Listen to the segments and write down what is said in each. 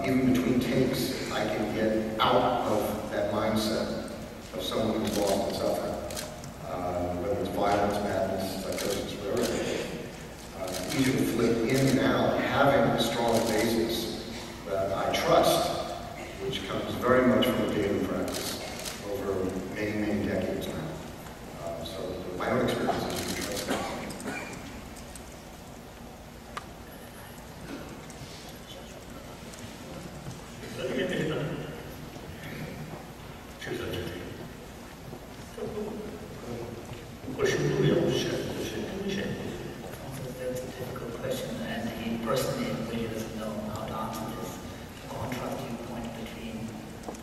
even between takes, I can get out of that mindset of someone who's lost and suffering. Whether it's violence, madness, psychosis, whatever it is. It's easy to flip in and out, having a strong basis that I trust, which comes very much from a daily practice over many, many decades now. So my own experience is to trust that. That's a difficult question, and he personally really doesn't know how to answer this. The contrast you point between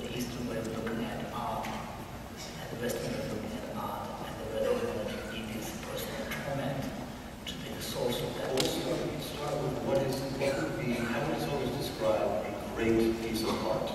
the Eastern way of looking at art and the Western way of looking at art, and the whether or not you need this personal torment to be the source of that. Start with what would be, how would you always describe a great piece of art?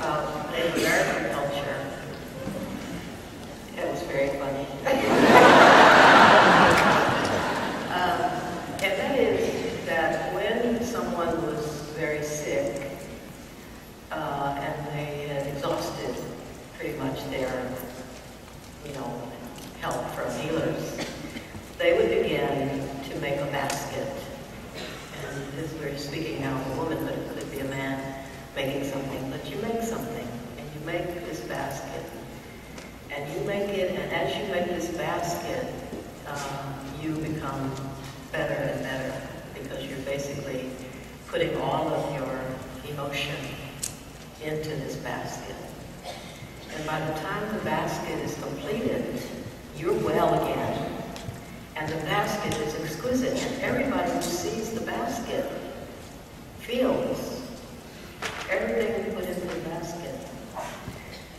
About Native American culture. It was very very funny. And that is that when someone was very sick and they had exhausted pretty much their, help from healers, they would begin to make a basket. And this, we're speaking now of a woman, but it could be a man making something. But you make something, and you make this basket. And you make it, and as you make this basket, you become better and better, because you're basically putting all of your emotion into this basket. And by the time the basket is completed, you're well again. And the basket is exquisite, and everybody who sees the basket feels everything you put into the basket.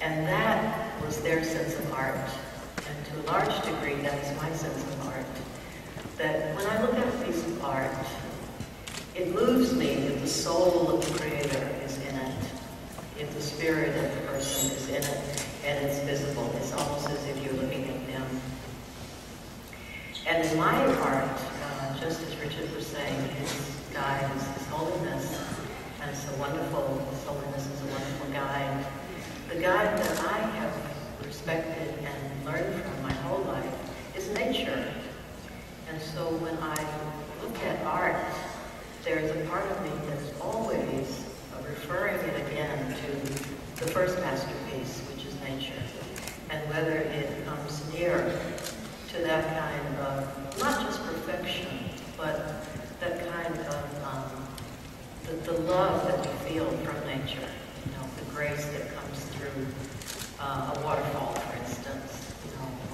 And that was their sense of art. And to a large degree, that is my sense of art. That when I look at a piece of art, it moves me that the soul of the creator is in it. If the spirit of the person is in it, and it's visible, it's almost as if you're looking at them. And in my art, just as Richard was saying, his guide is His Holiness, and it's a wonderful, His Holiness is a wonderful guide. The guide that I have respected and learned from my whole life is nature. And so when I look at art, there is a part of me that's always referring it again to the first masterpiece, which is nature. And whether it comes near to that kind of, not just perfection, but that kind of, the love that we feel from nature, the grace that comes through a waterfall, for instance,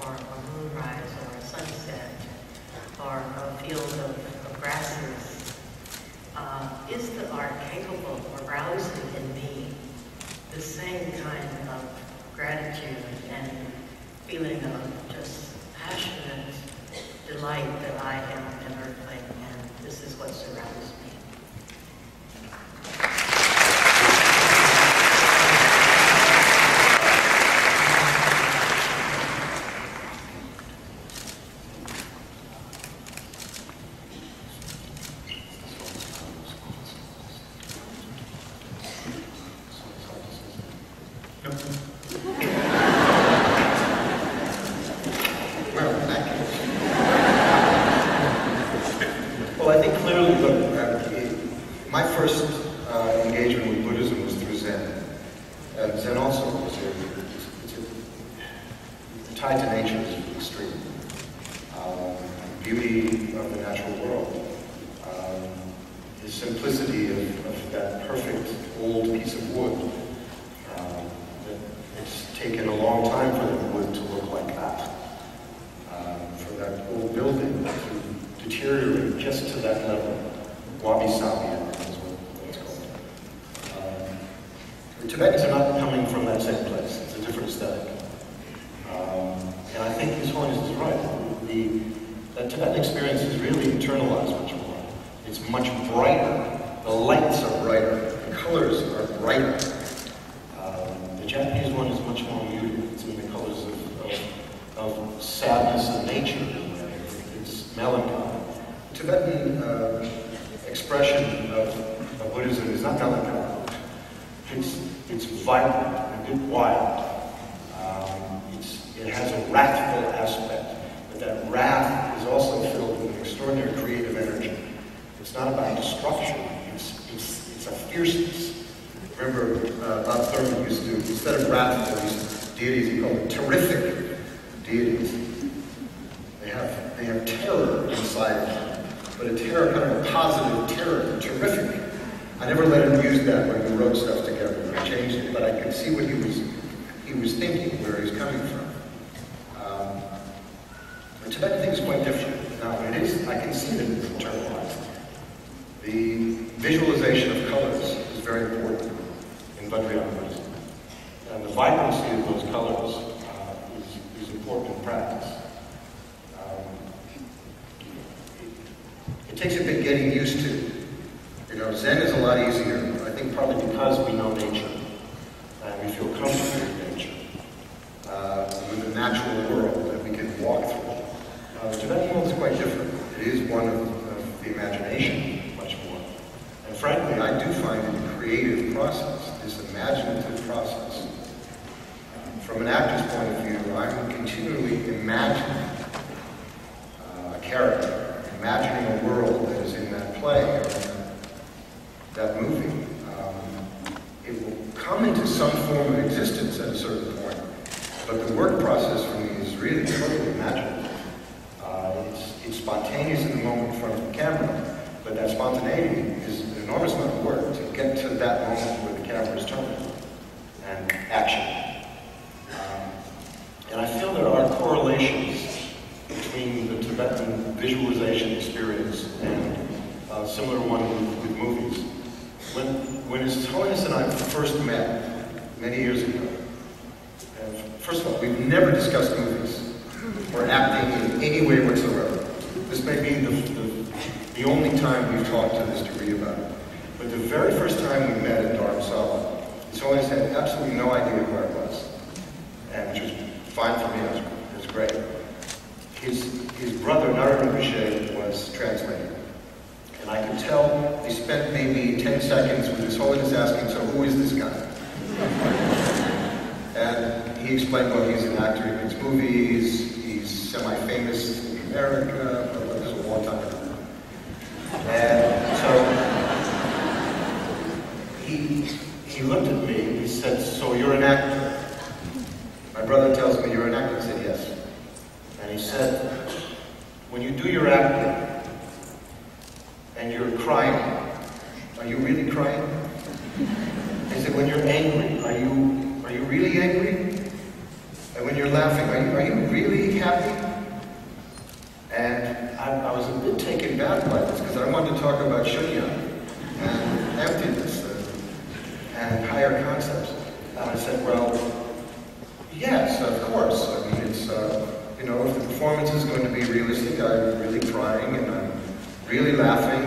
or a moonrise, or a sunset, or a field of grasses. Is the art capable of arousing in me the same kind of gratitude and feeling of just passionate delight that I am an earthling, and this is what surrounds me. Well, I think clearly, my first engagement with Buddhism was through Zen. Zen also is tied to nature is extreme. Beauty of the natural world. The simplicity of that perfect old piece of wood. It's taken a long time for the wood to look like that. For that old building to deteriorate just to that level. Wabi-sabi is what it's called. The Tibetans are not coming from that same place. It's a different aesthetic. And I think His Holiness is right. That Tibetan experience is really internalized much more. It's much brighter. The lights are brighter. The colors are brighter. The Japanese one is much more muted. It's in the colors of sadness of nature. It's melancholy. The Tibetan expression of Buddhism is not melancholy. It's vibrant, a bit wild. It has a wrathful aspect, but that wrath is also filled with an extraordinary creative energy. It's not about destruction. It's a fierceness. Remember, Bob Thurman used to, instead of wrathful deities, he called them terrific deities. They have terror inside of them, but a terror, kind of a positive terror, terrific. I never let him use that when we wrote stuff together. I changed it, but I could see what he was thinking, where he was coming from. The Tibetan thing is quite different. Now, it is, I can see that it's internalized. The visualization of colors is very important in Vajrayana Buddhism. And the vibrancy of those colors is important in practice. It takes a bit getting used to. Zen is a lot easier, I think probably because we know nature, and we feel comfortable with nature, with the natural world. walk through. The Tibetan world is quite different. It is one of the imagination, much more. And frankly, I do find it a creative process, this imaginative process. From an actor's point of view, I'm continually imagining a character, imagining a world that is in that play or that movie. It will come into some form of existence at a certain point, but the work process for me is really totally imaginative. It's spontaneous in the moment in front of the camera, but that spontaneity is an enormous amount of work to get to that moment where the camera is turning and action. And I feel there are correlations between the Tibetan visualization experience and a similar one with movies. When His Holiness and I first met many years ago, first of all, we've never discussed movies or acting in any way whatsoever. This may be the only time we've talked to this degree about it. But the very first time we met in Dharamsala, His Holiness had absolutely no idea where it was, and which was fine for me. It was great. His brother Narayana Rinpoche was translating, and I could tell they spent maybe 10 seconds with His Holiness asking, "So who is this guy?" And he explained, well, he's an actor, he makes movies, he's semi-famous in America, but this was a long time ago. And so he looked at me and he said, "So you're an actor?" My brother tells me, "You're an actor?" I said, "Yes." And he said, "When you do your acting and you're crying, are you really crying?" He said, "When you're angry, are you really angry? And when you're laughing, are you really happy?" And I was a bit taken back by this because I wanted to talk about shunya and emptiness and higher concepts. And I said, "Well, yes, of course. I mean, it's, if the performance is going to be realistic, I'm really crying and I'm really laughing.